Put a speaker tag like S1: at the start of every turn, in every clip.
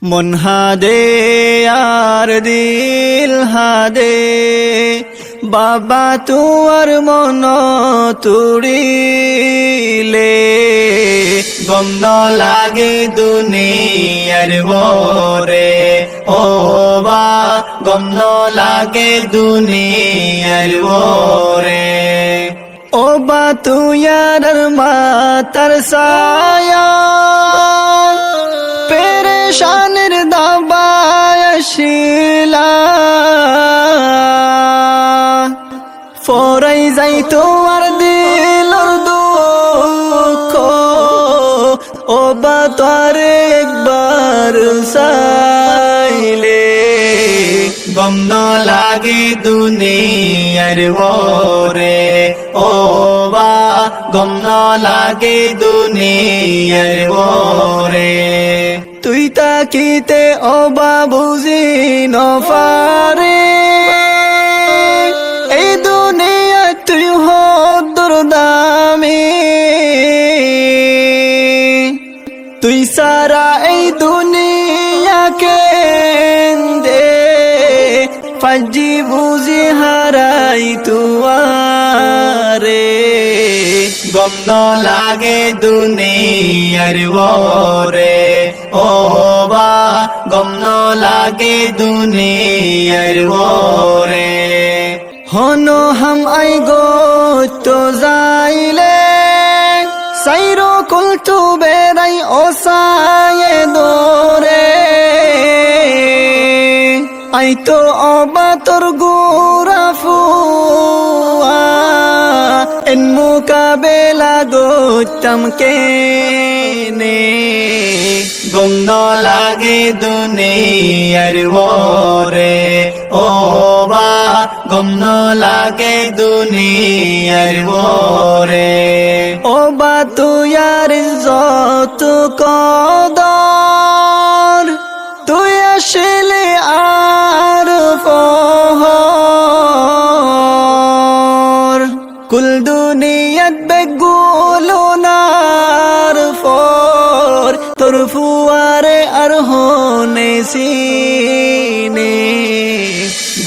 S1: মন হাদে আর দিল হাদে বাবা তুয়ার মন তুড়িলে গম ন লাগে দুনিয়ার বরে ও বা গম ন লাগে দুনিয়ার বরে ও বা তুয়ার মাতার সায়া পেরেশানের দাবায় শিলা ফরাই যাই তোমার দিলর দুঃখ ও বা তারে একবার চাইলে গম ন লাগে দুনিয়ার বরে ও বা গম ন লাগে দুনিয়ার বরে তুই তাকিতে অবা বুঝি নফারে এই দুনিয়া তুই হদ্দুর দামি তুই সারা এই দুনিয়াকে দে ফাজি বুঝি হারাই তুয়ারে গম ন লাগে দুনিয়ার বরে ও বা গম ন লাগে দুনিয়ার বরে হন হাম আই গো তো যাইলে সাইরো কুল তু বেরাই ও সায়ে দোরে আই তো অবা তোর গোরা ফুয়া এন মুকাবেলা গোতম কেনে গম ন লাগে দুনিয়ার বরে ও বা গম ন লাগে দুনিয়ার বরে ও বা তুয়ার যত কদর তুই আসলে আর ফহর কুল দুনিয়াত বেগুলো নার ফর তোর ফুয়ারে আর হনে সিনে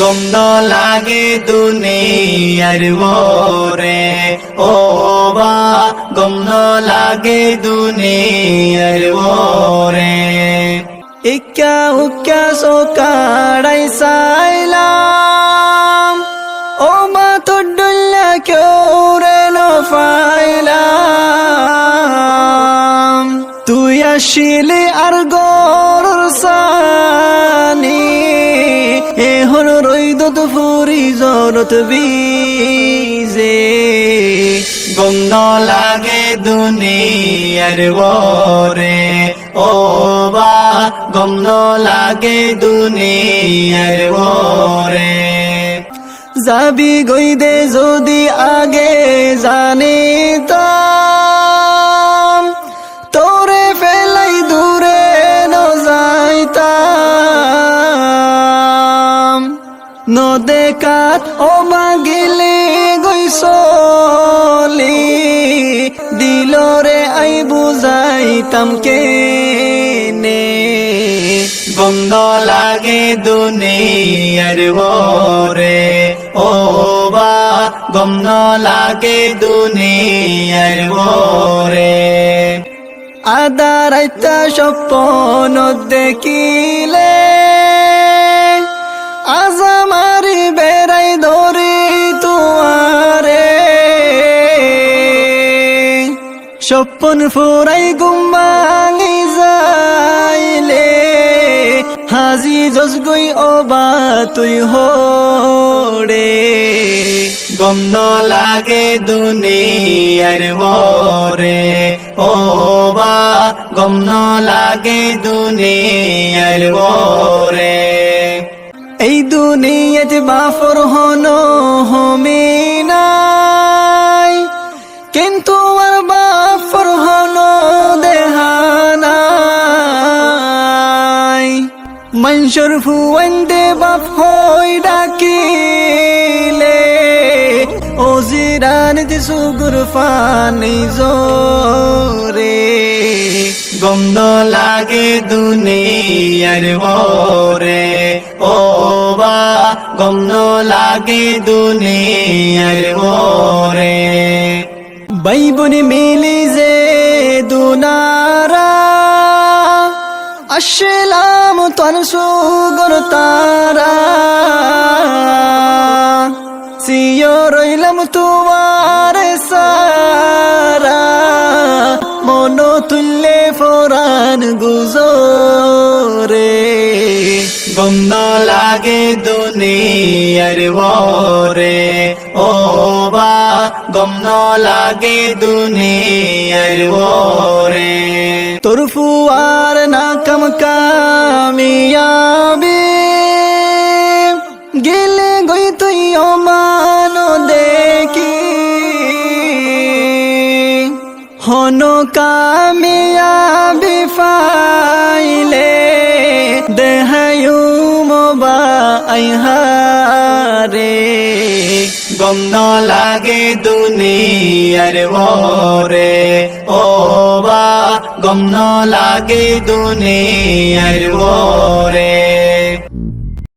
S1: গম ন লাগে দুনিয়ার বরে ও বা গম ন লাগে দুনিয়ার বরে ইক্কা উক্কা সকাড়াই সাইলাম ও মা তোর ডুল্লা কেউ রে নফাইলাম তুই আসিলে আর গরর সানি এহন রইদত ফুরি জরত বিজে গম ন লাগে দুনিয়ার বরে ও বা গম ন লাগে দুনিয়ার বরে যাবি গইদে যদি আগে জানিতাম তোরে ফেলাই দূরে ন যাইতাম ন দেখাত ও মাগিলে গইসলি দিলরে আই বুঝাইতাম কেনে গম ন লাগে দুনিয়ার বরে ও বা গম ন লাগে দুনিয়ার বরে আদা রাইতা স্বপ্ন দেখিলে আজ আমারি বেড়াই ধরি তুয়ারে স্বপ্ন ফুরাই গুম্বাঙি যাইলে হাজি জজ গই অবা তুই হরে গম ন লাগে দুনিয়ার বরে ও বা গম ন লাগে দুনিয়ার বরে এই দুনিয়াতে বাফর হন হমি নাই কিন্তু আর বাফর হন দেহানাই মনসুর ফুয়েন্দে বাপ হই ডাকিলে ও জিরান দিছু গুরফানি জোরে গম ন লাগে দুনিয়ার ওরে ও বা গম ন লাগে দুনিয়ার ওরে বাইবনি মিলি যে দুনারা আসলাম তোর সুগর তারা সিও রইলাম তোমার সারা মন তুল্লে ফোরান গুজরে গম ন লাগে দুনিয়ার ওরে ও বা গম ন লাগে দুনিয়ার ওরে তোর ফুয়ার না কাম কামিয়াবি গেলে গই তুই অমানো দেখি হন কামিয়াবি ফাইলে দেহায়ু মোবা আইহারে গম ন লাগে দুনিয়ার ওরে ও বা গম ন লাগে দুনিয়ার ওরে